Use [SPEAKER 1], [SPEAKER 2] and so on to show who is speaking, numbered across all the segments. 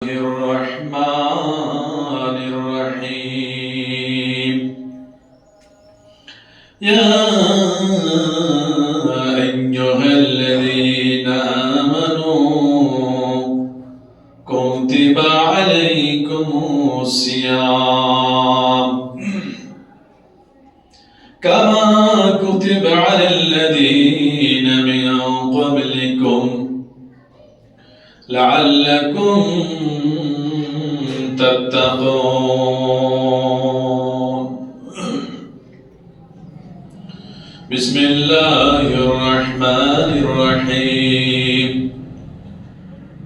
[SPEAKER 1] الرحمن الرحيم يا أيها الذين آمنوا كتب عليكم الصيام كما كتب على الذين من قبلكم لعلكم تتقون. بسم الله الرحمن الرحيم.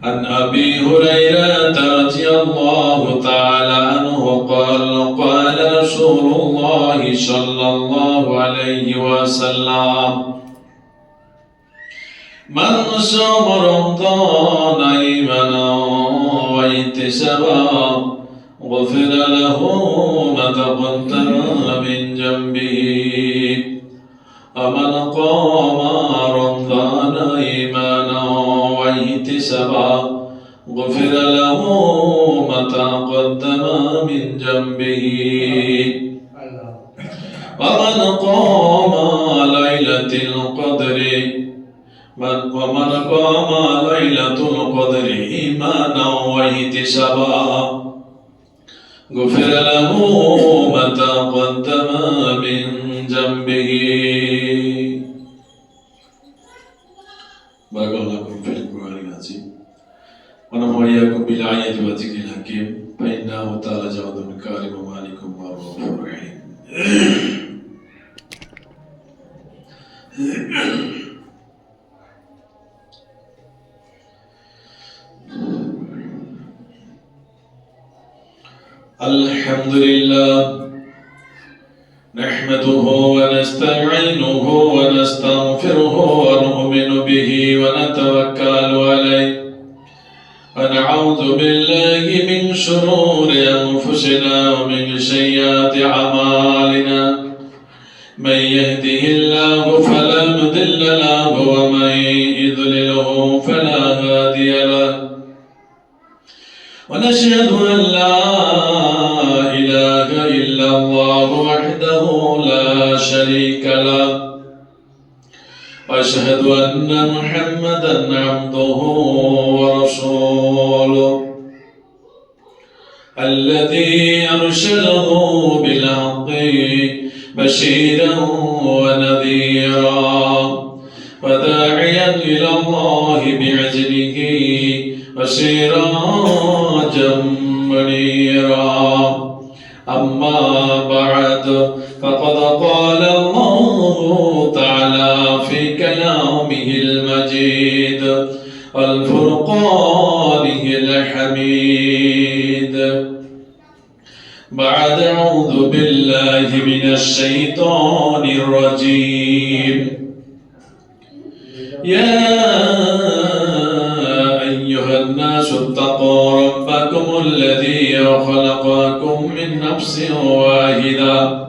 [SPEAKER 1] عن أبي هريرة رضي الله تعالى عنه قال قال رسول الله صلى الله عليه وسلم: من صام رمضان إيمانا واحتسابا غفر له ما تقدم من ذنبه ومن قام رمضان إيمانا واحتسابا غفر له ما تقدم من ذنبه ومن قام ليلة القدر ومن قام ليلة القدر إيمانا واحتسابا غفر له ما تقدم من ذنبه. بارك الله لكم في القرآن العظيم ونفعني وإياكم بالآيات والذكر الحكيم فإنه تعالى جواد كريم مالك ورؤوف رحيم. الحمد لله نحمده ونستعينه ونستغفره ونؤمن به ونتوكل عليه ونعوذ بالله من شرور أنفسنا ومن سيئات أعمالنا من يهده الله فلا مضل له ومن يضلله فلا هادي له ونشهد أن لا إله إلا الله وحده لا شريك له وأشهد أن محمدا عبده ورسوله الذي أرسله بالحق بشيرا ونذيرا وداعيا إلى الله بإذنه وسراجا منيرا. أما بعد فقد قال الله تعالى في كلامه المجيد والفرقانه الحميد بعد أعوذ بالله من الشيطان الرجيم. يا أيها الناس اتقوا ربكم الذي خلقكم من نفس واحدة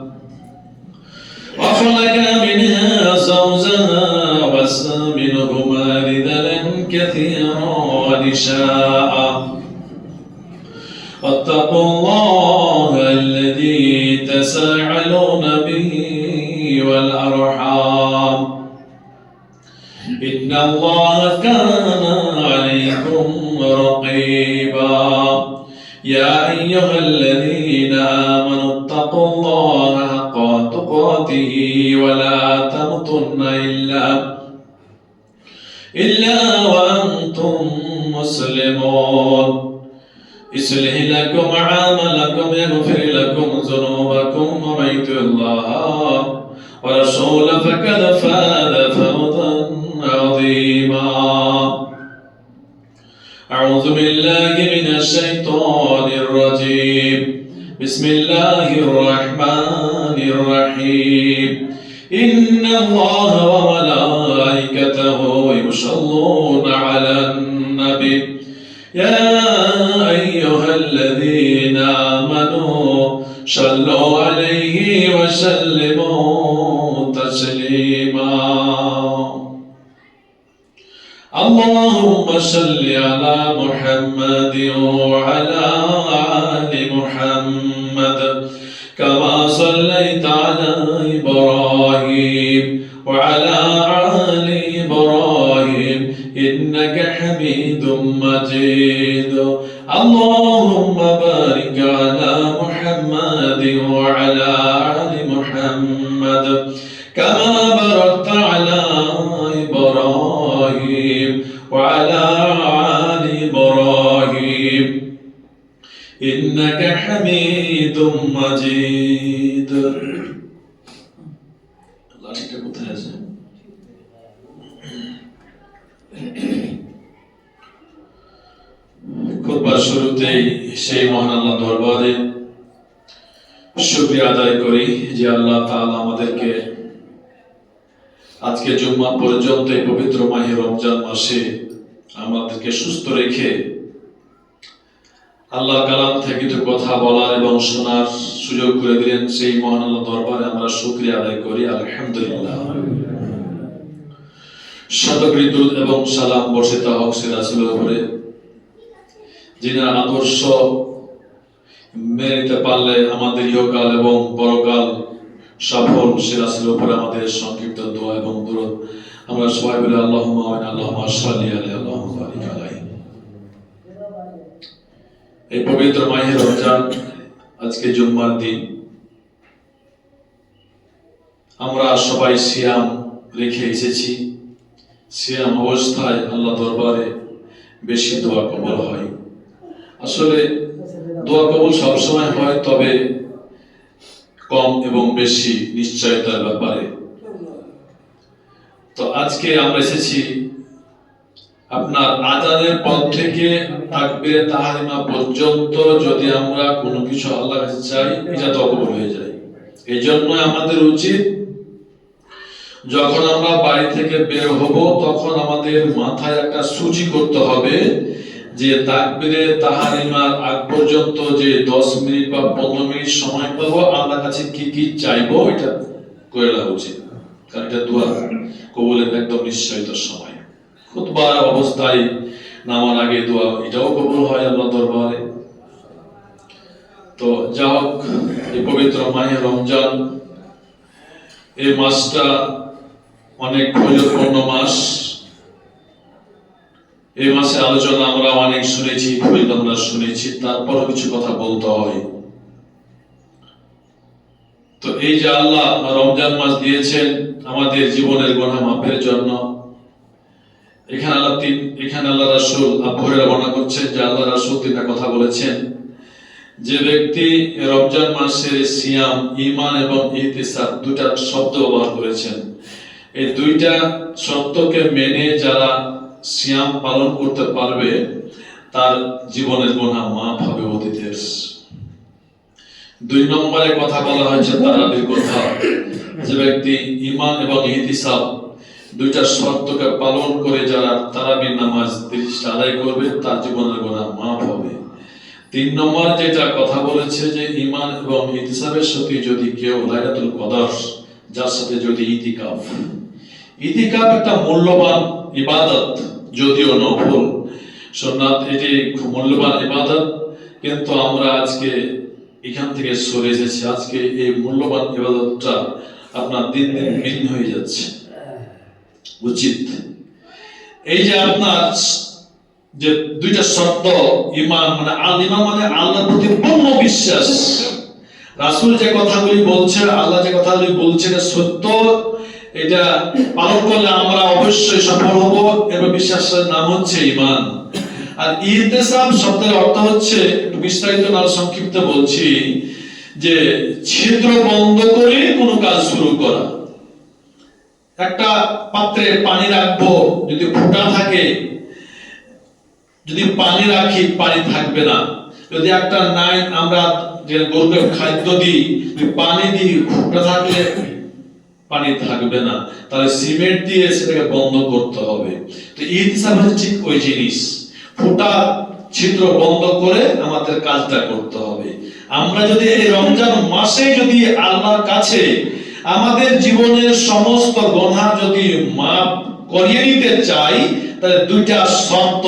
[SPEAKER 1] وخلق منها زوجها وبث منهما رجالا كثيرا ونساء واتقوا الله الذي تساءلون به والأرحام إن الله كان عليكم رقيبا. يا أيها الذين آمنوا اتقوا الله حق تقاته ولا تموتن إلا وأنتم مسلمون. يصلح لكم أعمالكم يغفر لكم ذنوبكم ومن يطع الله ورسوله فقد فاز فوزا عظيما. أعوذ بالله من الشيطان الرجيم. بسم الله الرحمن الرحيم. إن الله وملائكته يصلون على النبي يا أيها الذين آمنوا صلوا عليه وسلموا تسليما. اللهم صل على محمد وعلى آل محمد كما صليت على إبراهيم وعلى آل إبراهيم إنك حميد مجيد اللهم بارك على محمد وعلى آل محمد كما باركت على إبراهيم وعلى آل إبراهيم إنك حميد مجيد লাঠিটা কোথায় আছে? খুতবার শুরুতেই সেই মহান আল্লাহ দরবারে শুকরিয়া আদায় করি যে আল্লাহ তাআলা আমাদেরকে আজকে জুম্মা পর্যন্ত এই পবিত্র মাহে রমজান মাসে আমাদেরকে সুস্থ রেখে আল্লাহর কালাম থেকে তো কথা বলার এবং শোনার সুযোগ করে দিলেন। সেই মহান আল্লাহ দরবারে আমরা শুকরিয়া আদায় করি, আলহামদুলিল্লাহ। শতকৃত দুরূদ এবং সালাম বর্ষিত হোক সে রাসূলের উপরে, যিনার আদর্শ মেনে নিতে পারলে আমাদের ইহকাল এবং পরকাল সফল। সে রাসূলের উপরে আমাদের সংক্ষিপ্ত দোয়া এবং দুরূদ আমরা সবাই বলি আল্লাহুম্মা আমিন, আল্লাহুম্মা সাল্লি আলাইহি, আল্লাহুম্মা বারিক আলাইহি। এই পবিত্র মাহে রমজান, আজকে জুম্মার দিন, আমরা সবাই সিয়াম রেখে এসেছি। সিয়াম অবস্থায় আল্লাহ দরবারে বেশি দোয়া কবুল হয়। আসলে দোয়া কবুল সবসময় হয়, তবে কম এবং বেশি নিশ্চয়তার ব্যাপারে। তো আজকে আমরা এসেছি আপনার আযানের পর থেকে তাকবীরে তাহরিমা পর্যন্ত যদি আমরা কোনো কিছু আল্লাহর কাছে চাই, এটা দোয়া কবুল হয়ে যায়। এই জন্য আমাদের উচিত যখন আমরা বাড়ি থেকে বের হব তখন আমাদের মাথায় একটা সূচি করতে হবে যে তাকবীরে তাহরিমার আগ পর্যন্ত যে 10 মিনিট বা 15 মিনিট সময় পাবো আল্লাহর কাছে কি কি চাইবো, এটা করে নেওয়া উচিত। কারণ এটা দোয়া কবুলের একদম নিশ্চয়তার সময়। খুতবার অবস্থায় নামার আগে দোয়া, এটাও কবুল হয় আল্লাহ দরবারে। তো যা হোক, এই পবিত্র মাহে রমজান, এই মাসটা অনেক ফজিলতপূর্ণ মাস। এই মাসে আলোচনা আমরা অনেক শুনেছি, ফজিলত আমরা শুনেছি, তারপরও কিছু কথা বলতে হয়। তো এই যে আল্লাহ রমজান মাস দিয়েছেন আমাদের জীবনের গুনাহ মাফের জন্য, এখানে আল্লাহ রাসূল আবু হুরায়রা বর্ণনা করছেন যে আল্লাহ রাসূল তিনটা কথা বলেছেন। যে ব্যক্তি রমজান মাসের সিয়াম, ঈমান এবং ইহতিসাব দুটা শব্দ ব্যবহার করেছেন, এই দুইটা শর্তকে মেনে যারা সিয়াম পালন করতে পারবে তার জীবনের গুনাহ মাফ হবে অতীতের। 2 নম্বরে কথা বলা হয়েছে তারাবির কথা। যে ব্যক্তি ঈমান এবং ইহতিসাব দুইটা শর্তকে পালন করে যারা তারাবির নামাজ 30টা আদায় করবে তার জীবনের গুনাহ মাফ হবে। 3 নম্বর যেটা কথা বলেছে যে ঈমান এবং ইহতিসাবের সাথে যদি কেউ লাইলাতুল কদর, যার সাথে যদি ইতিকাফ একটা মূল্যবান ইবাদত, যদিও নফল সুন্নাত, এটি খুব মূল্যবান ইবাদত, কিন্তু আমরা আজকে এখান থেকে সরে এসেছি। আজকে এই মূল্যবান ইবাদতটা আপনার দিন দিন ভিন্ন হয়ে যাচ্ছে। উচিত এই যে আপনার যে দুইটা শর্ত, ঈমান মানে আল্লাহর প্রতি পূর্ণ বিশ্বাস। রাসূল যে কথাগুলি বলছেন, আল্লাহ যে কথাগুলি বলছেন সত্য, এটা পালন করলে আমরা অবশ্যই সফল হব। এর বিশ্বাসের নাম হচ্ছে ঈমান। আর ইহতিসাব শব্দের অর্থ হচ্ছে, একটু বিস্তারিত না সংক্ষিপ্ত বলছি, যে ছিদ্র বন্ধ করে কোনো কাজ শুরু করা। একটা পাত্রে পানি রাখবো, যদি ফুটা থাকে, যদি পানি রাখি পানি থাকবে না। যদি একটা নাই আমরা যে গরুকে খাদ্য দিই, পানি দিই, ফুটা থাকলে পানি থাকবে না, তাহলে সিমেন্ট দিয়ে সেটাকে বন্ধ করতে হবে। তো ইহতিসাব হচ্ছে ঠিক ওই জিনিস, ফুটা ছিদ্র বন্ধ করে আমাদের কাজটা করতে হবে। আমরা যদি এই রমজান মাসে যদি আল্লাহর কাছে আমাদের জীবনের সমস্ত গুনাহ যদি মাফ করিয়ে নিতে চাই, তাহলে দুইটা শর্ত,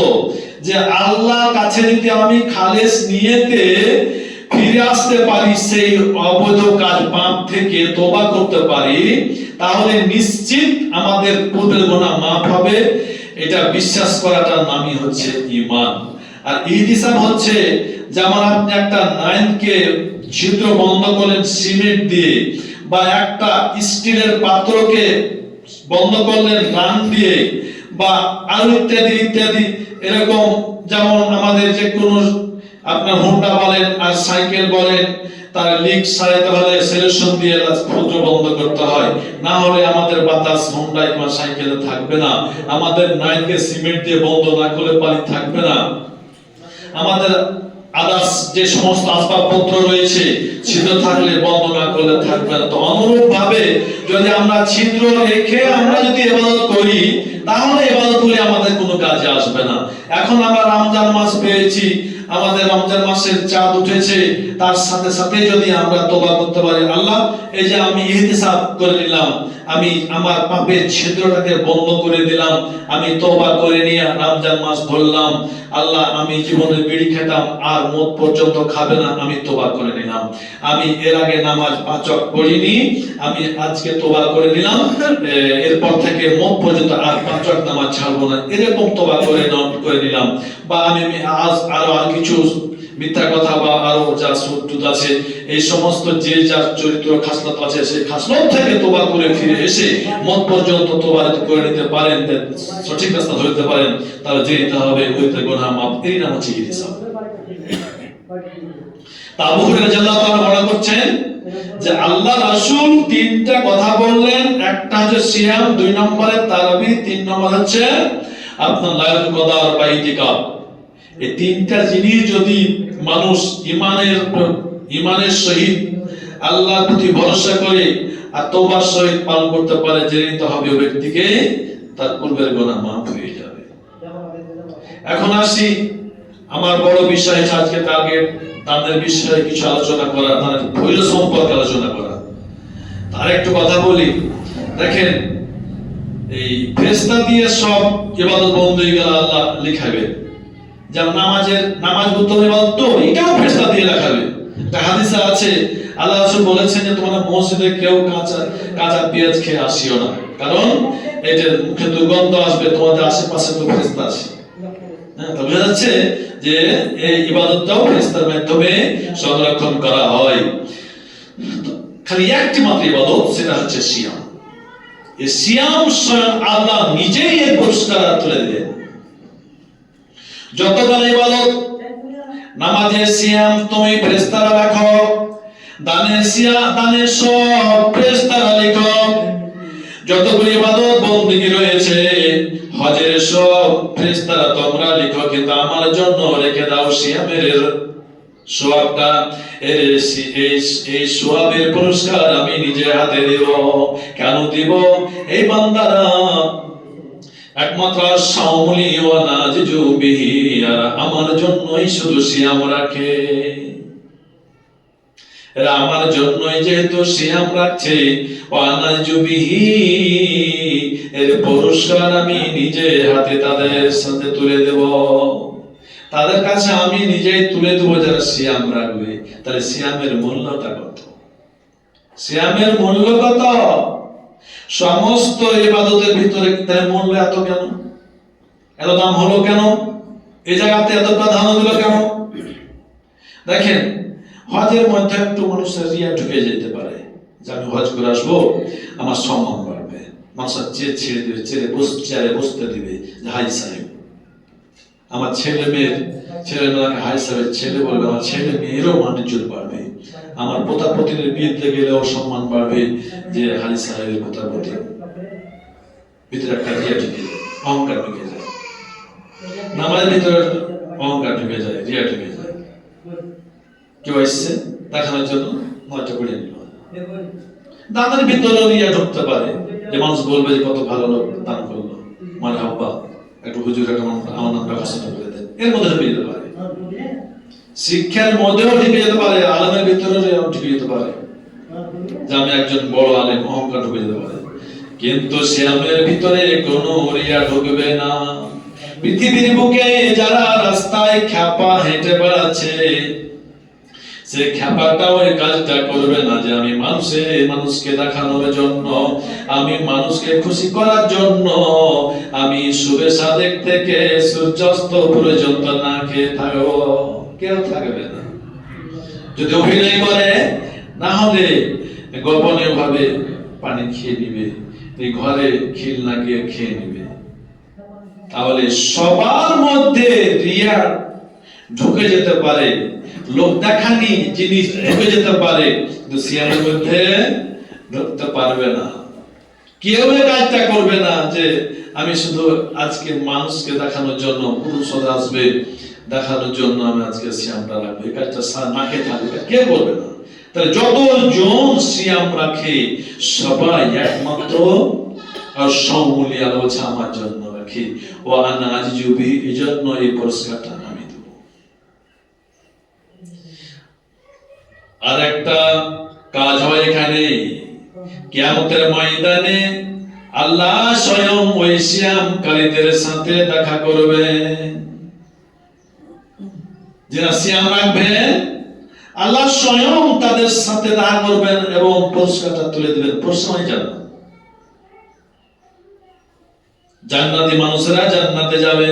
[SPEAKER 1] যে আল্লাহর কাছে যদি আমি খালেস নিয়তে ফিরে আসতে পারি, সেই অবৈধ কাজ পাপ থেকে তওবা করতে পারি, তাহলে নিশ্চিত আমাদের পূর্বের গুনাহ মাফ হবে। এটা বিশ্বাস করাটার নামই হচ্ছে ঈমান। আর ইহতিসাব হচ্ছে যেমন আপনি একটা নাইনকে ছিদ্র বন্ধ করলেন সিমেন্ট দিয়ে, বা একটা স্টিলের পাত্রকে বন্ধ করলেন রান দিয়ে, বা আরো ইত্যাদি ইত্যাদি। এরকম যেমন আমাদের যে কোনো আপনার হোন্ডা বলেন আর সাইকেল বলেন, তার লিক সারাইতে হলে সলিউশন দিয়ে ক্ষুদ্র বন্ধ করতে হয়, না হলে আমাদের বাতাস হোন্ডায় বা সাইকেলে থাকবে না। আমাদের নাইনকে সিমেন্ট দিয়ে বন্ধ না করলে পানি থাকবে না। আমাদের আদার্স যে সমস্ত আসবাবপত্র রয়েছে ছিদ্র থাকলে বন্ধ না করলে থাকবে না। তো অনুরূপ ভাবে যদি আমরা ছিদ্র রেখে আমরা যদি ইবাদত করি, তাহলে ইবাদতগুলি আমাদের কোনো কাজে আসবে না। এখন আমরা রমজান মাস পেয়েছি, আমাদের রমজান মাসের চাঁদ উঠেছে, তার সাথে সাথে যদি আমরা তওবা করতে পারি, আল্লাহ এই যে আমি ইহতিসাব করে নিলাম, আমি আমার পাপের ছিদ্রটাকে বন্ধ করে দিলাম, আমি তওবা করে নিয়ে রমজান মাস ধরলাম, আল্লাহ আমি জীবনে বিড়ি খেতাম আর মদ পর্যন্ত খাবে না, আমি তওবা করে নিলাম, আমি এর আগে নামাজ 5 ওয়াক্ত পড়িনি, আমি আজকে তওবা করে নিলাম, এরপর থেকে মদ পর্যন্ত আর 5 ওয়াক্ত নামাজ ছাড়বো না, এরকম তওবা করে নিলাম। বা আমি আজ আরো কিছু মিথ্যা কথা বা আরো যা সুদ আছে, এই সমস্ত যে যার চরিত্র খাসলত আছে, সেই খাসলত থেকে তওবা করে ফিরে এসে মদ পর্যন্ত তওবা করে নিতে পারেন, সঠিক রাস্তা ধরতে পারেন, তাহলে যেতে হবে ওইতে গুনাহ মাফ। এই নাম হচ্ছে ইহতিসাব। আবু হুরায়রা রাদিয়াল্লাহু তাআলা বলা করছেন যে আল্লাহ রাসূল তিনটা কথা বললেন, একটা হচ্ছে সিয়াম, 2 নম্বরে তারাবি, 3 নম্বর হচ্ছে আপনার লাইলাতুল কদর বা ইতিকাফ। এই তিনটা জিনিস যদি মানুষ ইমানের সহিত আল্লাহর প্রতি ভরসা করে আর তওবার সহিত পালন করতে পারে, জেনে নিতে হবে ওই ব্যক্তিকে তার পূর্বের গুনাহ মাফ হয়ে যাবে। এখন আসি আমার বড় বিষয় হচ্ছে আজকে টার্গেট তাদের বিষয়ে কিছু আলোচনা করা, তাদের ধৈর্য সম্পর্কে আলোচনা করা। তার একটু কথা বলি। দেখেন, এই ফেরেশতা দিয়ে সব ইবাদত বন্দেগী আল্লাহ লিখাবে। যেমন নামাজ উত্তম ইবাদত, তো এটাও ফেরেশতা দিয়ে লেখাবে। একটা হাদিসে আছে, আল্লাহ রাসূল বলেছেন যে তোমরা মসজিদে কেউ কাঁচা পেঁয়াজ খেয়ে আসিও না, কারণ এটার মুখে দুর্গন্ধ আসবে, তোমাদের আশেপাশে তো ফেরেশতা আছে। হ্যাঁ, তো বোঝা যাচ্ছে যে এই ইবাদতটাও ফেরেশতার মাধ্যমে সংরক্ষণ করা হয়। খালি একটি মাত্র ইবাদত, সেটা হচ্ছে সিয়াম। এই সিয়াম স্বয়ং আল্লাহ নিজেই এর পুরস্কার তুলে দিলেন। যতগুলো ইবাদত, নামাজের সিয়াম তুমি ফেরেশতারা রাখো, দানের সব ফেরেশতারা লিখো, যতগুলো ইবাদত বন্দেগী রয়েছে, হজের সব ফেরেশতারা তোমরা লিখো, কিন্তু আমার জন্য রেখে দাও সিয়ামের সওয়াবটা। এই সওয়াবের পুরস্কার আমি নিজে হাতে দেব। কেন দিব? এই বান্দারা একমাত্র সাওমুলি ওয়া নাজিজু বিহি, আর আমার জন্যই শুধু সিয়াম রাখে, এরা আমার জন্যই যেহেতু সিয়াম রাখছে, ওয়া নাজিজু বিহি, এর পুরস্কার আমি নিজে হাতে তাদের সাথে তুলে দেব। তাদের কাছে আমি নিজেই তুলে দেব যারা সিয়াম রাখবে। তাহলে সিয়ামের মূল্যটা কত? সিয়ামের মূল্য কত? সমস্ত ইবাদতের ভিতরে তার মূল্য এত কেন? এত দাম হলো কেন? এই জায়গাতে এত প্রাধান্য দিল কেন? দেখেন, হজের মধ্যে একটু মানুষের রিয়া ঢুকে যেতে পারে যে আমি হজ করে আসবো, আমার সম্মান বাড়বে, মানুষের ছেড়ে দিবে, চেয়ারে বসতে দিবে যে হাই সাহেব। আমার ছেলেমেয়েকে হাই সাহেবের ছেলে বলবে, আমার ছেলে মেয়েরও মান-ইজ্জত বাড়বে, আমার পোতা-পতিনের বিয়েতে গেলেও সম্মান বাড়বে যে হাজি সাহেবের পোতা-পতি। ভিতরে একটা রিয়া ঢুকে যায়, অহংকার ঢুকে যায়, নামাজের ভিতরে অহংকার ঢুকে যায়, রিয়া ঢুকে যায়। কেউ আসছে দেখানোর জন্য নয়টা করে নিল, দানের ভিতরে রিয়া ঢুকতে পারে, যে মানুষ বলবে যে কত ভালো লোক দান করলো, মানে হাব্বা একটু হুজুর একটা আমার নাম ব্যবস্থা করে দেন, এর মধ্যে ঢুকে যেতে পারে। শিক্ষার মধ্যেও ঢুকে যেতে পারে, আলেমের ভিতরে ঢুকে যেতে পারে যে আমি একজন বড় আলেম, অহংকার ঢুকে যেতে পারে। কিন্তু সিয়ামের ভিতরে কোনো রিয়া ঢুকবে না। পৃথিবীর বুকে যারা রাস্তায় খ্যাপা হেঁটে বেড়াচ্ছে, সে খ্যাপাটাও এই কাজটা করবে না যে আমি মানুষকে দেখানোর জন্য, আমি মানুষকে খুশি করার জন্য আমি শুভে সাদেক থেকে সূর্যাস্ত পর্যন্ত না খেয়ে থাকবো। কেউ থাকবে না। যদি অভিনয় করে, না হলে গোপনে ভাবে পানি খেয়ে নিবে, এই ঘরে খিল না গিয়ে খেয়ে নিবে। তাহলে সবার মধ্যে রিয়া ঢুকে যেতে পারে, লোক দেখানি জিনিস ঢুকে যেতে পারে, কিন্তু সিয়ামের মধ্যে ঢুকতে পারবে না। কেউ এই কাজটা করবে না যে আমি শুধু আজকে মানুষকে দেখানোর জন্য, পুরুষরা আসবে দেখানোর জন্য আমি আজকে সিয়ামটা রাখবো, এই কাজটা না খেয়ে থাকবে, কেউ করবে না। তাহলে যতজন সিয়াম রাখে সবাই একমাত্র আর সমূলি আলো আমার জন্য রাখে, ও আনা আজিজুবি, এই জন্য এই পুরস্কারটা আমি দেব। আর একটা কাজ হয় এখানে, কিয়ামতের ময়দানে আল্লাহ স্বয়ং ওই সিয়ামকারীদের সাথে দেখা করবেন। যারা সিয়াম রাখবেন আল্লাহ স্বয়ং তাদের সাথে দেখা করবেন এবং পুরস্কারটা তুলে দেবেন। প্রশ্নই জান্নাত, জান্নাতি মানুষেরা জান্নাতে যাবে,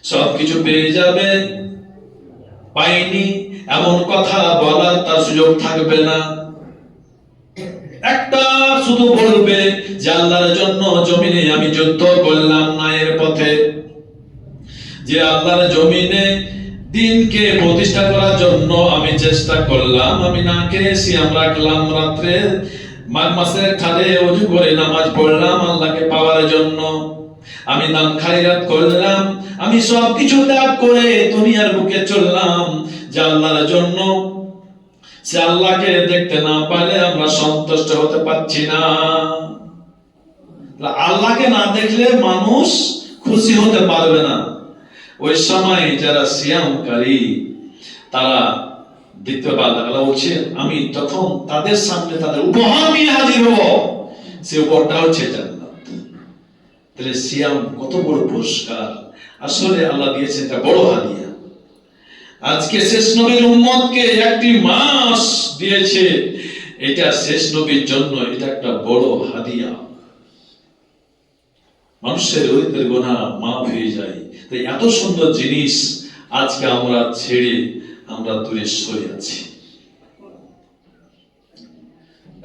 [SPEAKER 1] সবকিছু পেয়ে যাবে, পাইনি এমন কথা বলার তার সুযোগ থাকবে না। একটা শুধু বলবে যে আল্লাহর জন্য জমিনে আমি যুদ্ধ করলাম ন্যায়ের পথে, যে আল্লাহর জমিনে দিনকে প্রতিষ্ঠা করার জন্য আমি চেষ্টা করলাম, আমি না খেয়ে সিয়াম রাখলাম, রাত্রে মাঘ মাসের খালে ওযু করে নামাজ পড়লাম আল্লাহকে পাওয়ার জন্য, আমি দান খায়রাত করলাম, আমি সব কিছু ত্যাগ করে দুনিয়ার বুকে চললাম যে আল্লাহর জন্য। সে আল্লাহকে দেখতে না পারলে আমরা সন্তুষ্ট হতে পারছি না। আল্লাহকে না দেখলে মানুষ খুশি হতে পারবে না। ওই সময় যারা সিয়ামকারী তারা দেখতে পারবে, আল্লাহ বলছে আমি তখন তাদের সামনে তাদের উপহার নিয়ে হাজির হব, সে উপহারটা হচ্ছে জান্নাত। তাহলে সিয়াম কত বড় পুরস্কার, আসলে আল্লাহ দিয়েছেন একটা বড় হাদিয়া। আজকে শেষ নবীর উম্মতকে একটি মাস দিয়েছে, এটা শেষ নবীর জন্য এটা একটা বড় হাদিয়া। মানুষের অতীতের গুনাহ মাফ হয়ে যায়। তাই এত সুন্দর জিনিস আজকে আমরা ছেড়ে আমরা দূরে সরে আছি।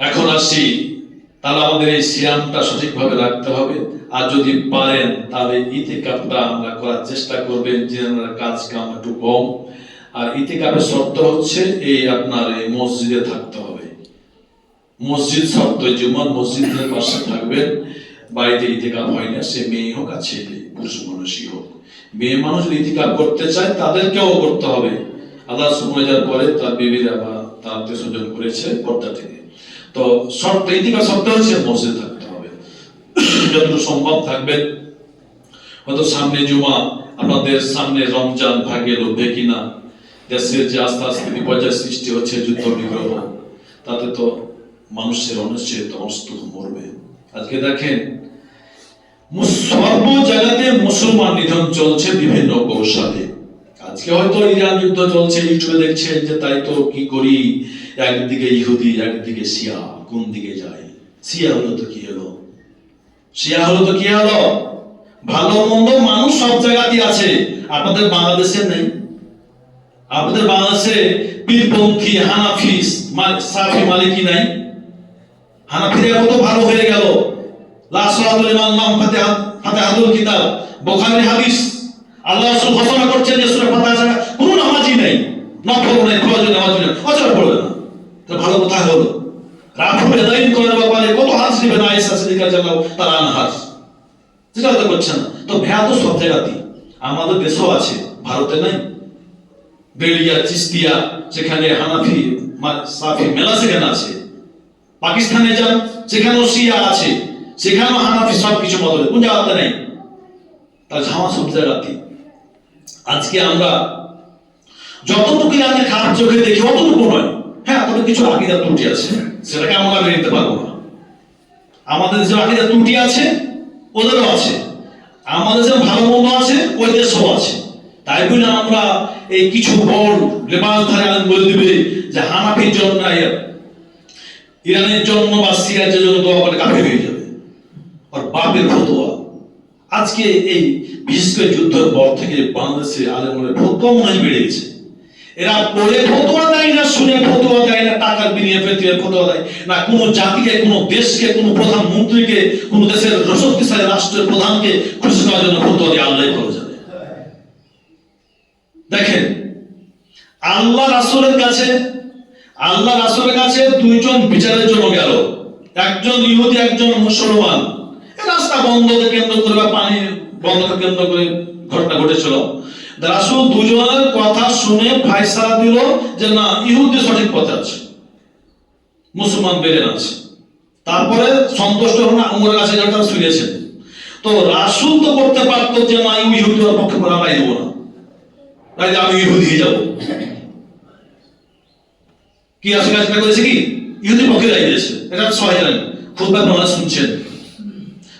[SPEAKER 1] এখন আসি, তাহলে আমাদের এই সিয়ামটা সঠিকভাবে রাখতে হবে। আর যদি পারেন তাহলে ইতিকাফটা আমরা করার চেষ্টা করবেন, যে কাজ কাম একটু কম। আর ইতিকাফের শর্ত হচ্ছে এই আপনার এই মসজিদে থাকতে হবে। মসজিদ শর্ত, জুমার মসজিদের পাশে থাকবেন। বাড়িতে ইতিকাফ হয় না, সে মেয়ে হোক আর ছেলে, পুরুষ মানুষই হোক। মেয়ে মানুষ যদি ইতিকাফ করতে চায় তাদেরকেও করতে হবে। আল্লাহ সময় যাওয়ার পরে তার বিবিরা বা তার আত্মীয়স্বজন করেছে পর্দা থেকে। তো শর্ত, ইতিকাফ শর্ত হচ্ছে মসজিদে থাকতে হবে। যতটুকু সম্ভব থাকবেন। হয়তো সামনে জুমা, আপনাদের সামনে রমজান ভাগে লোভে কিনা, দেশের যে আস্তে আস্তে বিপর্যয় সৃষ্টি হচ্ছে, যুদ্ধ বিগ্রহ, তাতে তো মানুষের অনিশ্চয়তা অস্তুক মরবে। আজকে দেখেন সর্ব জায়গাতে মুসলমান নিধন চলছে বিভিন্ন কৌশলে। আজকে হয়তো ইরান যুদ্ধ চলছে, ইউটিউবে দেখছেন যে তাই তো কি করি, একদিকে ইহুদি একদিকে শিয়া, কোন দিকে যায়? শিয়া হলো তো কি হলো, শিয়া হলো তো কি হলো? ভালো মন্দ মানুষ সব জায়গাতেই আছে। আপনাদের বাংলাদেশে নেই? আপনাদের বাংলাদেশে পীরপন্থী, হানাফি, সাফি, মালিকি নাই? হানাফিরা কত ভালো হয়ে গেল। লা সালাতুল ইমাম নাম ফাতিহাতুল কিতাব, বুখারী হাদিস। আল্লাহ রাসূল ঘোষণা করছেন যে সূরা ফাতিহা ছাড়া কোনো নামাজই নাই, নফল নাই, ফরজ নামাজ নাই, অচল পড়বে না। তো ভালো কথা হলো। রাফুল ইয়াদাইন করার ব্যাপারে কত হাদিস নিবেন, আয়েশা সিদ্দিকা রাদিয়াল্লাহু তাআলা আনহা, সেটা তো করছে না। তো ভেয়া তো সব জায়গাতেই, আমাদের দেশেও আছে, ভারতে নাই? বেলিয়া, চিস্তিয়া, সেখানে হানাফি, সাফি মেলা সেখানে আছে। পাকিস্তানে যান, সেখানেও শিয়া আছে, সেখানেও হানাফি, সবকিছু বদলে, কোন জায়গাতে নেই? তার ঝামা সব জায়গাতেই। আজকে আমরা যতটুকু আগে খারাপ চোখে দেখি অতটুকু নয়। হ্যাঁ, তবে কিছু আকীদা ত্রুটি আছে, সেটাকে আমরা মেনে নিতে পারবো না।
[SPEAKER 2] আমাদের যে আকীদা ত্রুটি আছে ওদেরও আছে, আমাদের যে ভালো মন্দ আছে ওই দেশও আছে। তাই বলে আমরা এই কিছু বড় লেবাসধারী আলেম বলে দিবে যে হানাফির জন্য ইরানের জন্য বা সিরিয়ার জন্য দোয়া করে কাফের হয়ে যাবে, আর বাপের ফতোয়া। আজকে এই বিশেষ করে যুদ্ধের পর থেকে বাংলাদেশে আলেমদের ফতোয়া মনে হয় বেড়ে গেছে। এরা পড়ে ফতোয়া দেয় না, শুনে ফতোয়া দেয় না, টাকার বিনিময়ে ফতোয়া দেয় না, কোনো জাতিকে, কোনো দেশকে, কোনো প্রধানমন্ত্রীকে, কোনো দেশের শক্তিশালী রাষ্ট্রের প্রধানকে খুশি করার জন্য ফতোয়া দিয়ে আল্লাহ ভালো জানে। দেখেন আল্লাহ রাসূলের কাছে দুইজন বিচারের জন্য গেল, একজন ইহুদি একজন মুসলমান। রাস্তা বন্ধকে কেন্দ্র করে বা পানি বন্ধকে কেন্দ্র করে ঘটনা ঘটেছিল। রাসূল দুজনের কথা শুনে ফয়সালা দিল যে না, ইহুদি সঠিক পথে আছে, মুসলমান বেড়ে আছে। তারপরে সন্তুষ্ট হন উমরের কাছে যেটা শুনেছেন। তো রাসূল তো করতে পারতো যে না, ইহুদির পক্ষে রায় দেবো না, তাই আমি ইহুদি হয়ে যাবো। কি আসলে কাজটা করেছে কি, ইহুদি পক্ষে রায় দিয়েছে। এটা সবাই জানেন, খুতবা আপনারা শুনছেন।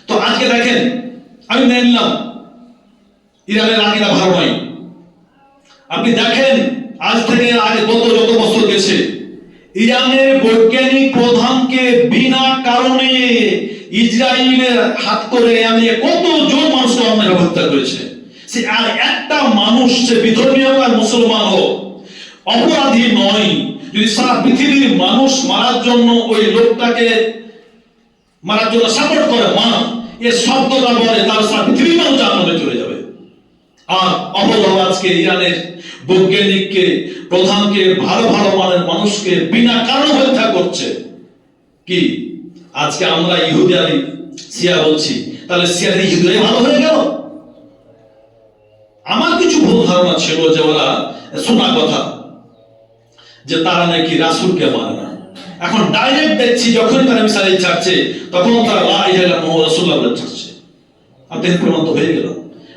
[SPEAKER 2] তো আজকে দেখেন, আমি মেনে নিলাম ইরানের আকীদা ভালো নয়। আপনি দেখেন আজ থেকে আগে যত বছর গেছে, ইরানের বৈজ্ঞানিক প্রধানকে বিনা কারণে ইসরায়েলের হাত করে আমি কতজন মানুষকে অন্যায় হত্যা করেছে। সে আর একটা মানুষ, সে বিধর্মী হোক আর মুসলমান হোক, অপরাধী নয়। যদি সারা পৃথিবীর মানুষ মারার জন্য ওই লোকটাকে মারার জন্য সাপোর্ট করে, এ শব্দটা বলে, তার সারা পৃথিবীর মানুষ জাহান্নামে চলে যাবে। আর অপরাধ আজকে ইরানের বৈজ্ঞানিককে, প্রধানকে, ভালো ভালো মানের মানুষকে বিনা কারণে হত্যা করছে। কি আজকে আমরা ইহুদি আর শিয়া বলছি, তাহলে শিয়ার ইহুদিরাই ভালো হয়ে গেল? আমার কিছু ভুল ধারণা ছিল যে ওরা শোনা কথা যে তারা নাকি রাসূলকে মানে না। এখন ডাইরেক্ট দেখছি যখন তারা মিসাইল ছাড়ছে তখন তারা লা ইলাহা ইল্লাল্লাহ মুহাম্মাদুর রাসূলুল্লাহ বলে ছাড়ছে। আপনি প্রমাণ তো হয়ে গেল।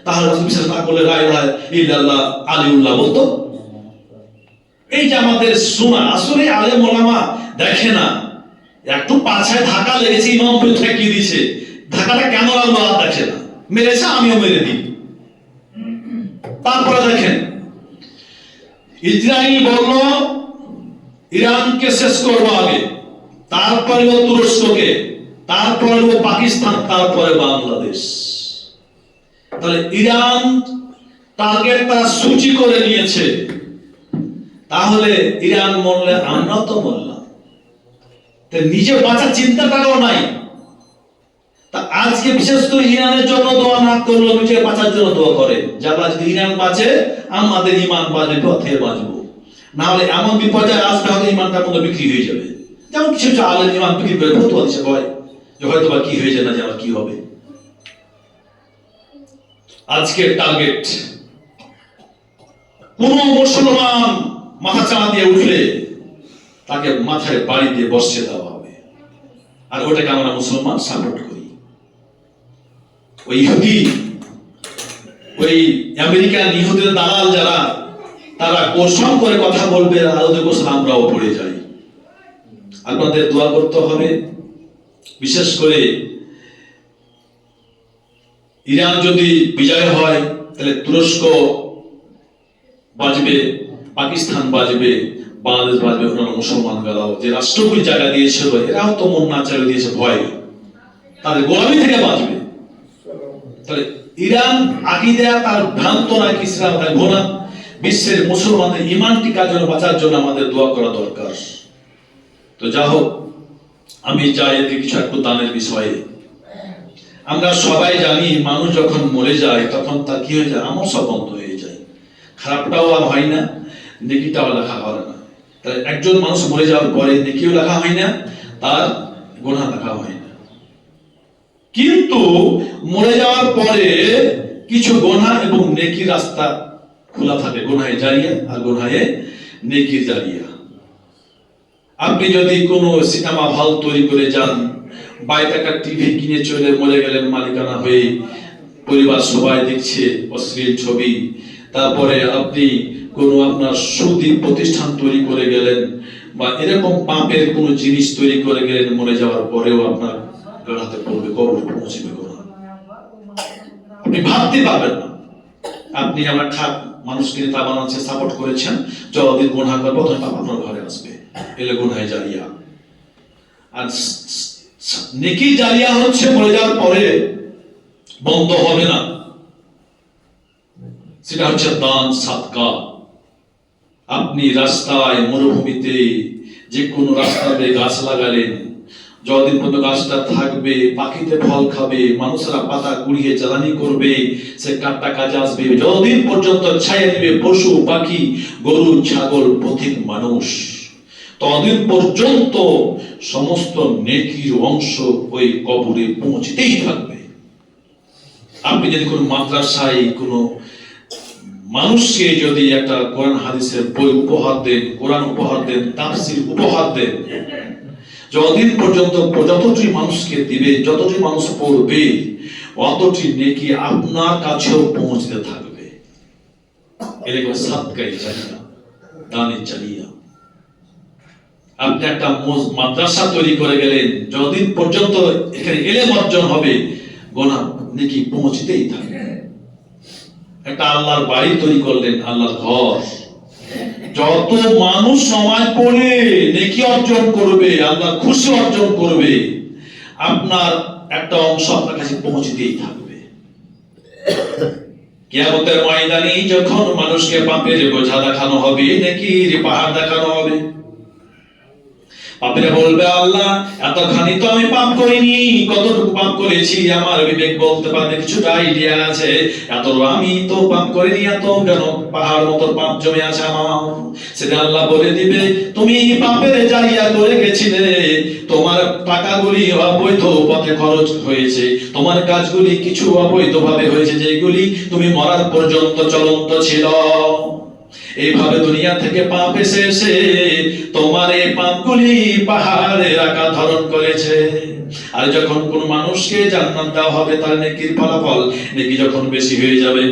[SPEAKER 2] তাহলে রাসূল বিশ্বাস না করলে লা ইলাহা ইল্লাল্লাহ আলিউল্লাহ বলতো। এই যে আমাদের শোনা, আসলে আলেম ওলামা দেখে না, একটু পাছায় ধাক্কা লেগেছে, ইমাম ঠেকিয়ে দিয়েছে, ধাক্কাটা কেন লাগলো আর দেখে না, মেরেছে আমিও মেরে দিই। তারপরে দেখেন ইসরায়েল বলল ইরানকে শেষ করবো আগে, তারপরে ও তুরস্ককে, তারপরে ও পাকিস্তান, তারপরে বাংলাদেশ। তাহলে ইরান টার্গেট তারা সূচি করে নিয়েছে। তাহলে ইরান মরলে আমরা তো মরলাম, নিজে বাঁচার চিন্তাটাও নাই। তা আজকে বিশেষ করে ইরানের জন্য দোয়া না করলো, নিজে বাঁচার জন্য দোয়া করে, যারা যদি ইরান বাঁচে আমাদের ইমান বাঁচবে, পথে বাঁচবো। না হলে এমন বিপদে আসবে, হয়তো ইমানটা মতো বিক্রি হয়ে যাবে। যেমন কিছু কিছু আলেম ইমান বিক্রি করে ফতোয়া দিচ্ছে ভয় যে হয়তো বা কি হয়ে যায়, না যে আমার কি হবে। আজকের টার্গেট কোন মুসলমান মাথা চাড়া দিয়ে উঠলে তাকে মাথায় বাড়ি দিয়ে বসিয়ে দেওয়া হবে, আর ওটাকে আমরা মুসলমান সাপোর্ট করি। ওই ইহুদি, ওই আমেরিকান ইহুদির দালাল যারা, তারা কৌশল করে কথা বলবে, আর ওদের কৌশল আমরাও পড়ে যাই। আপনাদের দোয়া করতে হবে। বিশেষ করে ইরান যদি বিজয় হয় তাহলে তুরস্ক বাঁচবে, পাকিস্তান বাঁচবে, বাংলাদেশ বাঁচবে। ওনারা মুসলমান গেলাও যে রাষ্ট্রগুলি জায়গা দিয়েছিল, এরাও তো মন না চালিয়ে দিয়েছে ভয়, তাদের গোলামি থেকে বাঁচবে। তাহলে ইরান আকীদা তার ভ্রান্ত নাকি ইসলাম তাই ঘোনা, বিশ্বের মুসলমানদের ঈমান টিকার জন্য, বাঁচার জন্য আমাদের দোয়া করা দরকার। তো যা হোক, আমি চাই এতে কিছু একটু দানের বিষয়ে। আমরা সবাই জানি মানুষ যখন মরে যায় তখন তার কি হয়ে যায়, আমল সব বন্ধ হয়ে যায়, খারাপটাও আর হয় না, নেকিটাও লেখা হয় না। তাহলে একজন মানুষ মরে যাওয়ার পরে নেকিও লেখা হয় না, তার গুনাহ লেখা হয় না। কিন্তু মরে যাওয়ার পরে কিছু গুনাহ এবং নেকির রাস্তা খোলা থাকে, গুনাহে জারিয়া আর গুনাহে নেকির জারিয়া। আপনি যদি কোনো সিনেমা হল তৈরি করে যান, বাইরে একটা টিভি কিনে চলে মরে গেলেন মালিকানা হয়ে, পরিবার সবাই দেখছে অশ্লীল ছবি, তারপরে আপনি কোনো আপনার সুদী প্রতিষ্ঠান তৈরি করে গেলেন, বা এরকম পাপের কোনো জিনিস তৈরি করে গেলেন, মরে যাওয়ার পরেও আপনার আপনার হাতে পড়বে, কবর পৌঁছবে গোনা। আপনি ভাবতে পারবেন না, আপনি আমার মানুষকে নেতা বানাচ্ছে, সাপোর্ট করেছেন, যতদিন গুনাহ করবো তখন পাপ আপনার ঘরে আসবে, এলে গুনাহে জারিয়া। আর নেকি জারিয়া হচ্ছে মরে যাওয়ার পরে বন্ধ হবে না, সেটা হচ্ছে দান সাদকা। আপনি রাস্তায়, মরুভূমিতে, যে কোনো রাস্তাতে গাছ লাগালেন, যতদিন পর্যন্ত গাছটা থাকবে, পাখিতে ফল খাবে, মানুষরা পাতা কুড়িয়ে জ্বালানি করবে, সে কাঠটা কাজে আসবে, যতদিন পর্যন্ত ছায়া দিবে পশু পাখি, গরু ছাগল পথিক মানুষ, ততদিন পর্যন্ত সমস্ত নেকির অংশ ওই কবরে পৌঁছতেই থাকবে। আপনি যদি কোনো মাদ্রাসায় কোনো মানুষকে যদি একটা কোরআন হাদিসের বই উপহার দেন, কোরআন উপহার দেন, তাফসীর উপহার দেন, যতদিন পর্যন্ত যতটি মানুষকে দিবে, যতটি মানুষ পড়বে, অতটি নেকি আপনার কাছেও পৌঁছতে থাকবে। এরকম সাদকায়ে জারিয়া, দানে জারিয়া। আপনি একটা মাদ্রাসা তৈরি করে গেলেন, যতদিন পর্যন্ত এখানে ইলম অর্জন হবে, গোনা নেকি পৌঁছতেই থাকবে। একটা আল্লাহর বাড়ি তৈরি করলেন, আল্লাহর ঘর, যত মানুষ সময় পড়ে নেকি অর্জন করবে, আল্লাহ খুশি অর্জন করবে, আপনার একটা অংশ আপনার কাছে পৌঁছতেই থাকবে। কিয়ামতের ময়দানে যখন মানুষকে পাপের বোঝা দেখানো হবে, নেকির পাহাড় দেখানো হবে, পাপীরা বলবে, আল্লাহ এতখানি তো আমি পাপ করিনি, কতটুকু পাপ করেছি আমার বিবেক বলতে পারে, কিছুটা আইডিয়া আছে, এত আমি তো পাপ করিনি, এত কেন পাহাড় মতো পাপ জমে আছে আমার। সেটা আল্লাহ বলে দিবে, তুমি পাপের জারিয়া করে গেছিলে, তোমার টাকাগুলি অবৈধ পথে খরচ হয়েছে, তোমার কাজগুলি কিছু অবৈধভাবে হয়েছে, যেগুলি তুমি মরার পর্যন্ত চলন্ত ছিল। এইভাবে দুনিয়া থেকে পাপ এসে এসে তোমার এই পাপগুলি পাহাড়ের আকার ধারণ করেছে। আর যখন কোন মানুষকে জান্নাত দেওয়া হবে, তার নেকির ফলাফল, নেকি যখন বেশি হয়ে যাবে,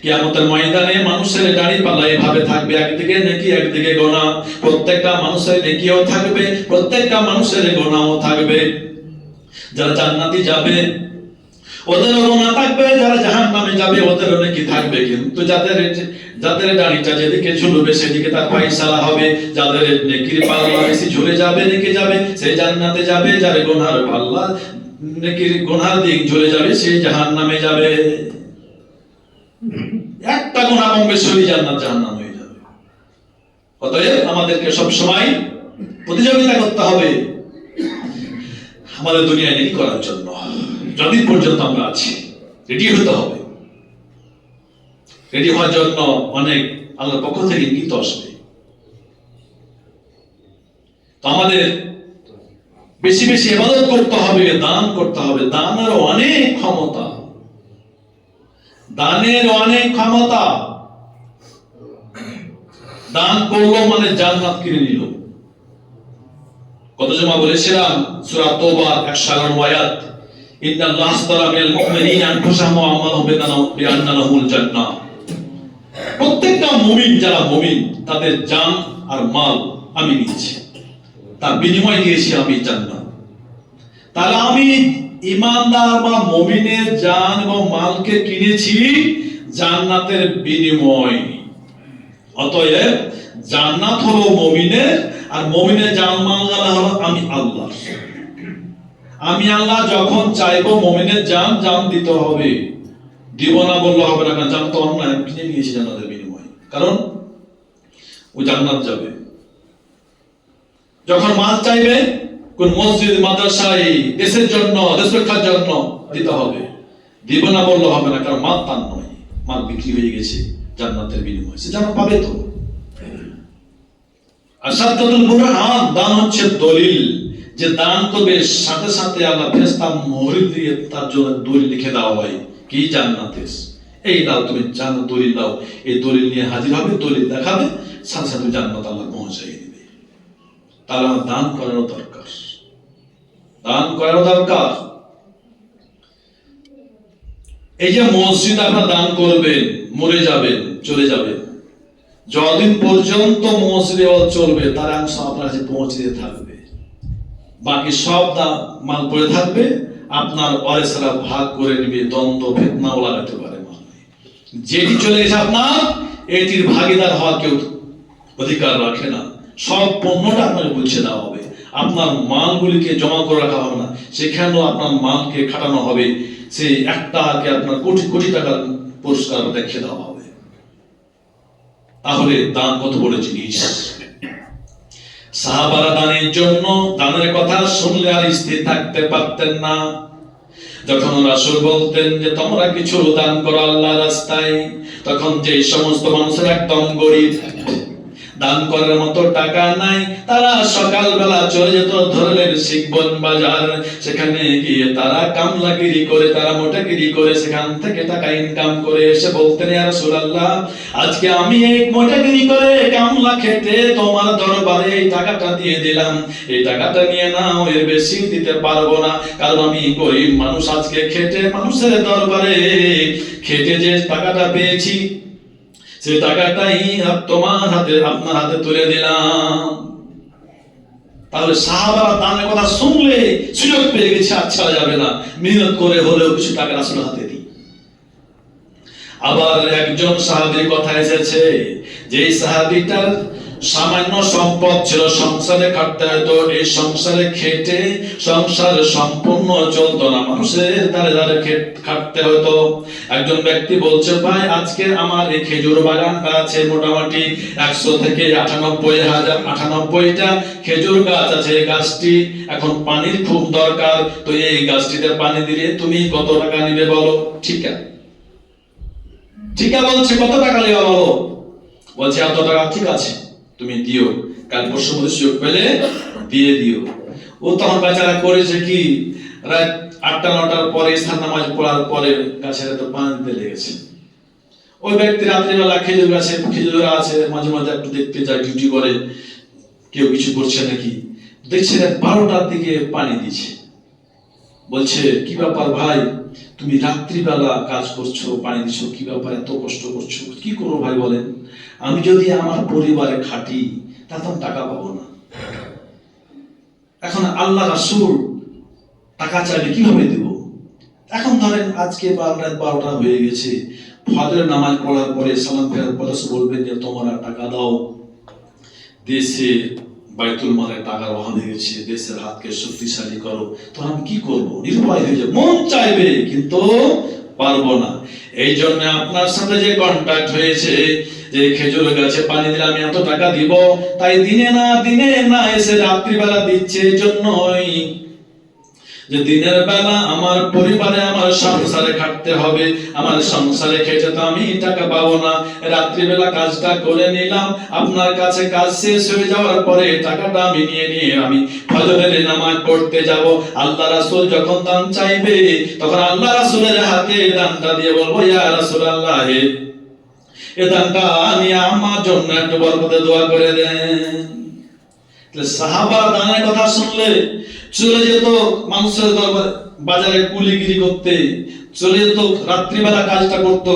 [SPEAKER 2] কিয়ামতের ময়দানে মানুষের দাড়ি পাল্লা এভাবে থাকবে, একদিকে নেকি একদিকে গোনা, প্রত্যেকটা মানুষের নেকিও থাকবে, প্রত্যেকটা মানুষের গোনাও থাকবে। যারা জান্নাতি যাবে ওদেরও গোনা থাকবে, যারা জাহান্নামে যাবে ওদেরও নেকি থাকবে, কিন্তু যাদের দাড়িটা যেদিকে ঝুলবে সেদিকে তার ফয়সালা হবে, যাদের নেকির পাল্লা বেশি ঝুলে যাবে, নেকি যাবে, সে জান্নাতে যাবে, যার গুনার পাল্লা নেকির গুনার দিক ঝুলে যাবে, সে জাহান্নামে যাবে। একটা গুনাহ কম বেশি হলে জান্নাত জাহান্নাম হয়ে যাবে। অতএব আমাদেরকে সব সময় প্রতিযোগিতা করতে হবে আমাদের দুনিয়ায় নেকি করার জন্য। যতদিন পর্যন্ত আমরা আছি, রেডি হতে হবে। রেডি হওয়ার জন্য অনেক আল্লাহর পক্ষ থেকে ইঙ্গিত আসবে। তো আমাদের বেশি বেশি ইবাদত করতে হবে, দান করতে হবে। দানের অনেক ক্ষমতা, দানের অনেক ক্ষমতা। দান করলো মানে জান্নাত কিনে নিল। কত জমা বলেছিলাম সূরা তাওবার 111 আয়াত, ইন্নাল্লাহ আশতারা মিনাল মুমিনিনা আনফুসাহুম ওয়া আমওয়ালাহুম বিআন্না লাহুমুল জান্নাহ। প্রত্যেকটা মুমিন, যারা মুমিন, তাদের জান আর মাল আমি নিয়েছি, তার বিনিময় দিয়েছি আমি জান্নাত। তাহলে আমি ঈমানদার বা মুমিনের জান এবং মালকে কিনেছি জান্নাতের বিনিময়। অতএব জান্নাত হলো মুমিনের, আর মুমিনের জান মাল হলো আমি আল্লাহ। আমি আল্লাহ যখন চাইবো মুমিনের জান দিতে হবে, দিব না বললে হবে না, কারণ জান তো অন্যায় কিনে নিয়েছি জান্নাতের বিনিময়, কারণ ও জান্নাত যাবে। যখন মাল চাইবে কোন মসজিদ মাদ্রাসায় দেশের জন্য, দেশ রক্ষার জন্য দিতে হবে, দিব না বললে হবে না, কারণ মাল তার নয়, মাল বিক্রি হয়ে গেছে জান্নাতের বিনিময়, সে জান্নাত পাবে তো। আর সাদকাতুল বুরহান, দান হচ্ছে দলিল, যে দান করবে সাথে সাথে আল্লাহ ফেরেশতা মোহর দিয়ে তার জন্য দলিল লিখে দেওয়া হয়, কি জান্নাতের এই দাও, তুমি জান্নাত দলিল দাও, এই দলিল নিয়ে হাজির হবে, দলিল দেখাবে, সাথে সাথে জান্নাত আল্লাহ পৌঁছাই দিবে। তাহলে আমার দান করানো দরকার, দান করানো দরকার। এই যে মসজিদ আপনারা দান করবেন, মরে যাবেন, চলে যাবেন, যতদিন পর্যন্ত মসজিদে চলবে তার অংশ আপনার কাছে পৌঁছে থাকবে। বাকি সব মাল পড়ে থাকবে, আপনার ওয়ারিসরা ভাগ করে নিবে, দ্বন্দ্ব ফিতনাও লাগাতে পারে। যেটি চলে গেছে আপনার, এটির ভাগীদার হওয়ার কেউ অধিকার রাখে না। সব পণ্যটা আপনাকে বুঝে দেওয়া হবে, আপনার মালগুলিকে জমা করে রাখা হবে না, সেখানেও আপনার মালকে খাটানো হবে, সেই একটাকে আপনার কোটি কোটি টাকার পুরস্কার দেখিয়ে দেওয়া হবে। তাহলে দান কত বড় জিনিস। সাহাবারা দানের জন্য, দানের কথা শুনলে আর স্থির থাকতে পারতেন না। যখন রাসূল বলতেন যে তোমরা কিছু দান করো আল্লাহর রাস্তায়, তখন যে সমস্ত মানুষের একদম গরিব, দান করার মতো টাকা নাই, তারা সকালবেলা চলে যেত ধরলেন শিখবন বাজার, সেখানে গিয়ে তারা কামলাগিরি করে, তারা মোটাগিরি করে সেখান থেকে টাকা ইনকাম করে এসে বলতেন, ইয়া রাসূলুল্লাহ, আজকে আমি এই মোটাগিরি করে কামলা খেতে তোমার দরবারে এই টাকাটা দিয়ে দিলাম, এই টাকাটা নিয়ে নাও, এর বেশি দিতে পারবো না, কারণ আমি গরিব মানুষ, আজকে খেটে মানুষের দরবারে খেটে যে টাকাটা পেয়েছি, সেই টাকাটাই তোমার হাতে, আপনার হাতে তুলে দিলাম। তাহলে সাহাবারা দানের কথা শুনলে সুযোগ পেয়ে গেছে, আর ছাড়া যাবে না, মেহনত করে হলেও কিছু টাকা রাসূলের হাতে দিই। আবার একজন সাহাবীর কথা এসেছে, যে সাহাবীটার সামান্য সম্পদ ছিল, সংসারে খাটতে হতো, এই সংসারে খেটে সংসার সম্পূর্ণ চলতো না, মানুষের দ্বারে দ্বারে খাটতে হতো। একজন ব্যক্তি বলছে, ভাই আজকে আমার এই খেজুর বাগানটা আছে, মোটামুটি 100 থেকে 98টা খেজুর গাছ আছে, এই গাছটি এখন পানির খুব দরকার, তো এই গাছটিতে পানি দিলে তুমি কত টাকা নিবে বলো? ঠিক বলছে, কত টাকা নেবে বলো? বলছে এত টাকা। ঠিক আছে, তুমি দিও, কাল পরশু মধ্যে সুযোগ পেলে দিয়ে দিও। ও তখন বেচারা করেছে কি, রাত 8টা-9টার পরে ইশার নামাজ পড়ার পরে গাছের তো পানি দিতে লেগেছে। ওই ব্যক্তি রাত্রিবেলা খেজুর গাছে, খেজুর আছে, মাঝে মাঝে একটু দেখতে যায়, ডিউটি করে, কেউ কিছু করছে নাকি, দেখছে 12টার দিকে পানি দিচ্ছে। বলছে, কি ব্যাপার ভাই, তুমি রাত্রিবেলা কাজ করছো, পানি দিচ্ছ, কি ব্যাপার, এত কষ্ট করছো? কি করবো ভাই বলেন, আমি যদি আমার পরিবারে খাটি তাহলে আমি টাকা পাবো না, এখন আল্লাহ রাসূল টাকা চাইলে কিভাবে দেব? এখন ধরেন আজকে 12টা হয়ে গেছে, ফজরের নামাজ পড়ার পরে সালাম ফেরার পরে বলবেন যে তোমরা টাকা দাও, দেশে বাইতুল মালের টাকার অভাব হয়ে গেছে, দেশের হাতকে শক্তিশালী করো, তো আমি কি করবো? নির্ভয় হয়ে যাবে, মন চাইবে কিন্তু পারবো না। এই জন্য আপনার সাথে যে কন্ট্যাক্ট হয়েছে, যে খেজুর গাছে পানি দিলে আমি এত টাকা দিব, তাই দিনে না এসে রাত্রিবেলা দিচ্ছে, এই জন্যই যে দিনের বেলা আমার পরিবারে, আমার সংসারে খাটতে হবে, আমার সংসারে খেটে তো আমি টাকা পাবো না, রাত্রিবেলা কাজটা করে নিলাম, আপনার কাছে কাজ শেষ হয়ে যাওয়ার পরে টাকাটা আমি নিয়ে আমি ফজরের নামাজ পড়তে যাব। আল্লাহ রাসূল যখন দান চাইবে, তখন আল্লাহ রাসূলের হাতে দানটা দিয়ে বলবো, ইয়া রাসূলুল্লাহ, এই দানটা নিয়ে আমার জন্য একটু বরকতে দোয়া করে দেন। সাহাবারা দানের কথা শুনলে চলে যেত মানুষের দরবারে, বাজারে কুলিগিরি করতে, চলে যেত রাত্রিবেলা কাজটা করতো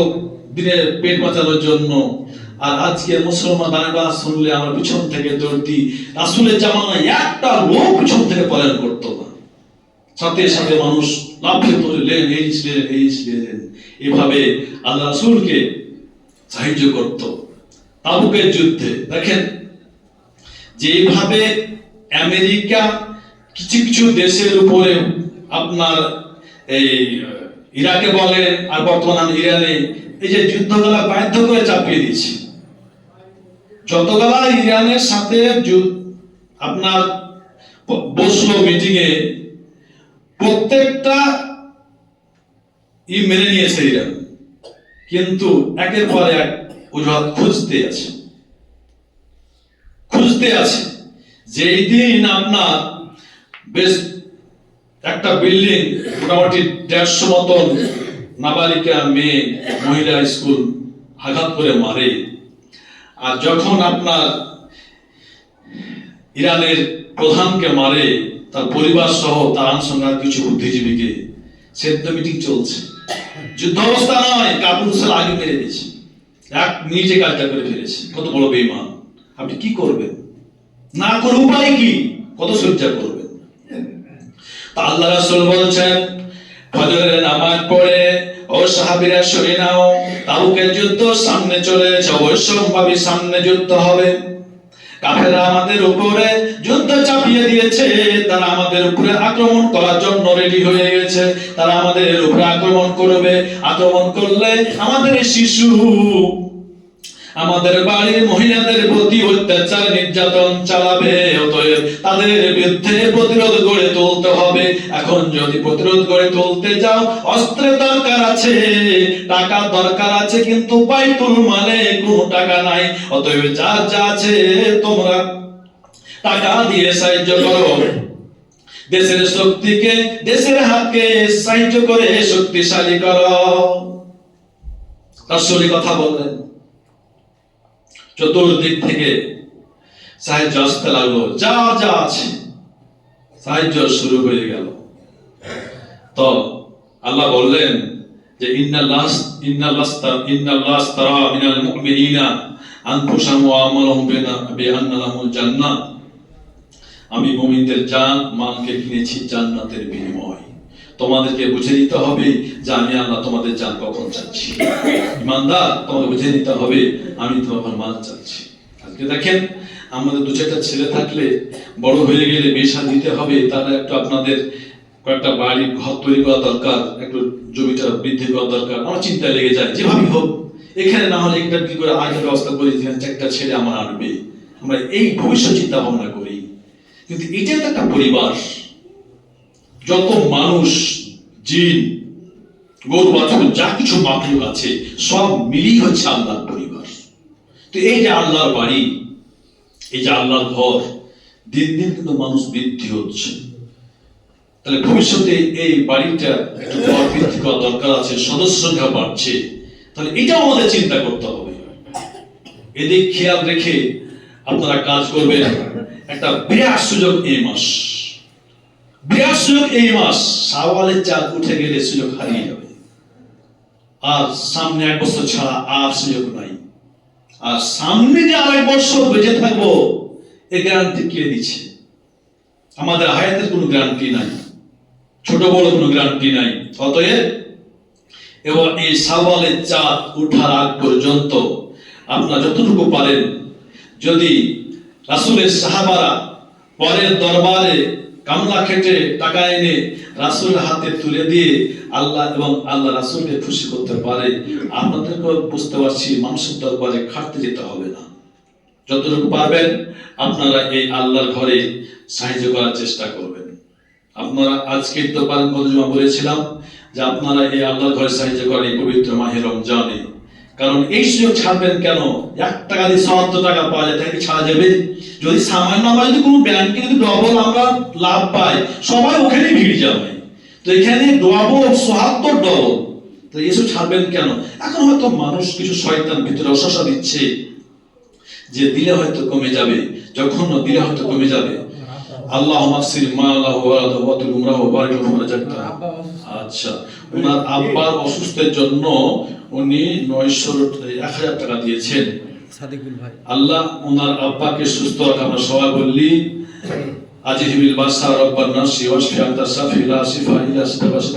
[SPEAKER 2] দিনের পেট বাঁচানোর জন্য। আর আজকে মুসলমান দানের কথা শুনলে আমার পিছন থেকে দৌড়তি, রাসূলের জামানায় একটা লোক পিছন থেকে পলায়ন করতো না, সাথে সাথে মানুষ লাফিয়ে তুললেন, এভাবে আল্লাহ রাসূলকে সাহায্য করত। তাবুকের যুদ্ধে দেখেন যেভাবে আমেরিকা কিছু দেশের উপরে, আপনার এই ইরাকে বলেন আর বর্তমান ইরানে, এই যে যুদ্ধগুলা বাধ্য করে চাপিয়ে দিয়েছে। যতগুলা ইরানের সাথে আপনার বসলো মিটিং এ, প্রত্যেকটা মেনে নিয়েছে ইরান, কিন্তু একের পর এক অজুহাত খুঁজতে আছে। যেই দিন আপনার বেশ একটা বিল্ডিং মোটামুটি 150 মতন নাবালিকা মেয়ে মহিলা স্কুল আঘাত করে মারে, আর যখন আপনার ইরানের প্রধানকে মারে, তার পরিবার সহ তার আনসঙ্গার কিছু বুদ্ধিজীবীকে, সেদ্ধ মিটিং চলছে, যুদ্ধ অবস্থা নয়, কাপুরুষের আগে মেরে দিয়েছে, এক নিজে কাজটা করে ফেলেছে। কত বড় বেঈমান! আপনি কি করবেন? না করে উপায় কি? কত সহ্য করবেন? আল্লাহ রাসূল বলছেন, ফজরের নামাজ পড়ে ও সাহাবীরা শুনে নাও, তাবুকের যুদ্ধ সামনে চলেছে, অবশ্যম্ভাবী সামনে যুদ্ধ হবে। কাফেররা আমাদের উপরে যুদ্ধ চাপিয়ে দিয়েছে, তারা আমাদের উপরে আক্রমণ করার জন্য রেডি হয়ে গেছে। তারা আমাদের উপরে আক্রমণ করবে, আক্রমণ করলে আমাদের শিশু, আমাদের বাড়ির মহিলাদের প্রতি অত্যাচার নির্যাতন চালাবে। অতএব তাদের বিরুদ্ধে প্রতিরোধ গড়ে তুলতে হবে। এখন যদি প্রতিরোধ গড়ে তুলতে যাও, অস্ত্রের দরকার আছে, টাকা দরকার আছে, কিন্তু বাইতুল মালে কোনো টাকা নাই। অতএব যার যা আছে তোমরা টাকা দিয়ে সাহায্য করো। দেশের শক্তিকে, দেশের হাতকে সাহায্য করে শক্তিশালী করো। রাসূল কথা বললেন। চতুর্দিক থেকে সাহায্য আসতে লাগলো, যা যা আছে সাহায্য শুরু হয়ে গেল। তো আল্লাহ বললেন যে ইন্নাল্লাহ তারা মিনাল মুমিনিনা আনফুসাহুম ওয়া আমওয়ালাহুম বিআন্না লাহুমুল জান্নাহ। আমি মুমিনদের জান মালকে কিনেছি জান্নাতের বিনিময়। তোমাদেরকে বুঝে নিতে হবে যে আমি আল্লাহ তোমাদের জান কখন চাচ্ছি। ইমানদার, তোমাকে বুঝে নিতে হবে আমি তোমার মাল চাচ্ছি। আজকে দেখেন, আমাদের দু চারটা ছেলে থাকলে, বড় হয়ে গেলে বিয়ে শাদী দিতে হবে, তারা একটু আপনাদের কয়েকটা বাড়ি ঘর তৈরি করা দরকার, একটু জমিটা বৃদ্ধি করা দরকার। আমার চিন্তা লেগে যায়, যেভাবে হোক এখানে না হলে একটা কি করে আগের ব্যবস্থা করি, একটা ছেলে আমার আনবে। আমরা এই ভবিষ্যৎ চিন্তা ভাবনা করি, কিন্তু এটা তো একটা পরিবার। যত মানুষ, জিন, গরু বাছুর, যা কিছু মাখলুক আছে, সব মিলিয়ে হচ্ছে আল্লাহর পরিবার। তো এই যে আল্লাহর বাড়ি, এই যে আল্লাহর ঘর, দিন দিন কিন্তু মানুষ বৃদ্ধি হচ্ছে। তাহলে ভবিষ্যতে এই বাড়িটা একটু ঘর বৃদ্ধি করা দরকার আছে, সদস্য সংখ্যা বাড়ছে। তাহলে এটাও আমাদের চিন্তা করতে হবে। এদিক খেয়াল রেখে আপনারা কাজ করবেন। একটা বিরাট সুযোগ এই মাস, বিরাট সুযোগ এই মাস। শাওয়ালের চাঁদ উঠে গেলে সুযোগ হারিয়ে যাবে, আর সামনে এক বছর ছাড়া আর সুযোগ নাই। আর সামনে যে আরেক বছর বেঁচে থাকবো, এই গ্যারান্টি কে দিচ্ছে? আমাদের হায়াতের কোনো গ্যারান্টি নাই, ছোট বড় কোনো গ্যারান্টি নাই। অতএব এবার এই শাওয়ালের চাঁদ উঠার আগ পর্যন্ত আপনারা যতটুকু পারেন, যদি রাসূলের সাহাবারা পরের দরবারে কামলা খেটে টাকা এনে রাসূলের হাতে তুলে দিয়ে আল্লাহ এবং আল্লাহ রাসূলকে খুশি করতে পারে, আপনাদেরকে বুঝতে পারছি মানুষের দরবারে খাটতে যেতে হবে না। যতটুকু পারবেন আপনারা এই আল্লাহর ঘরে সাহায্য করার চেষ্টা করবেন। আপনারা আজকে তো পারেন, কতজমা বলেছিলাম যে আপনারা এই আল্লাহর ঘরে সাহায্য করেন এই পবিত্র মাহে রমজানে। কারণ এই সুযোগ ছাড়বেন কেন? 1 টাকা দিয়ে 70 টাকা পাওয়া যায়, তাকে ছাড়া যাবে? যদি সামান্য আমরা যদি কোনো ব্যাংকে যদি ডবল আমরা লাভ পাই, সবাই ওখানে ভিড় যাবে। তো এখানে ডবল ৭৪ ডবল, তো এসব ছাড়বেন কেন? এখন হয়তো মানুষ কিছু শয়তান ভিতরে অসসা দিচ্ছে যে দিলে হয়তো কমে যাবে, যখন দিলে হয়তো কমে যাবে। আল্লাহ মাকসির মা আল্লাহ ওয়া তুল উমরাহ ওয়া বারিক লাহু রাজাকতা। আচ্ছা, ওনার আব্বার অসুস্থের জন্য উনি 1000 টাকা দিয়েছেন। সাদিকুল ভাই, আল্লাহ ওনার আব্বাকে সুস্থ রাখা। আমরা সবাই বললি আজিহিবিল বাসা রব্বান নাস ওয়াশফি আনতা শাফি লা শিফা ইল্লা শিফা।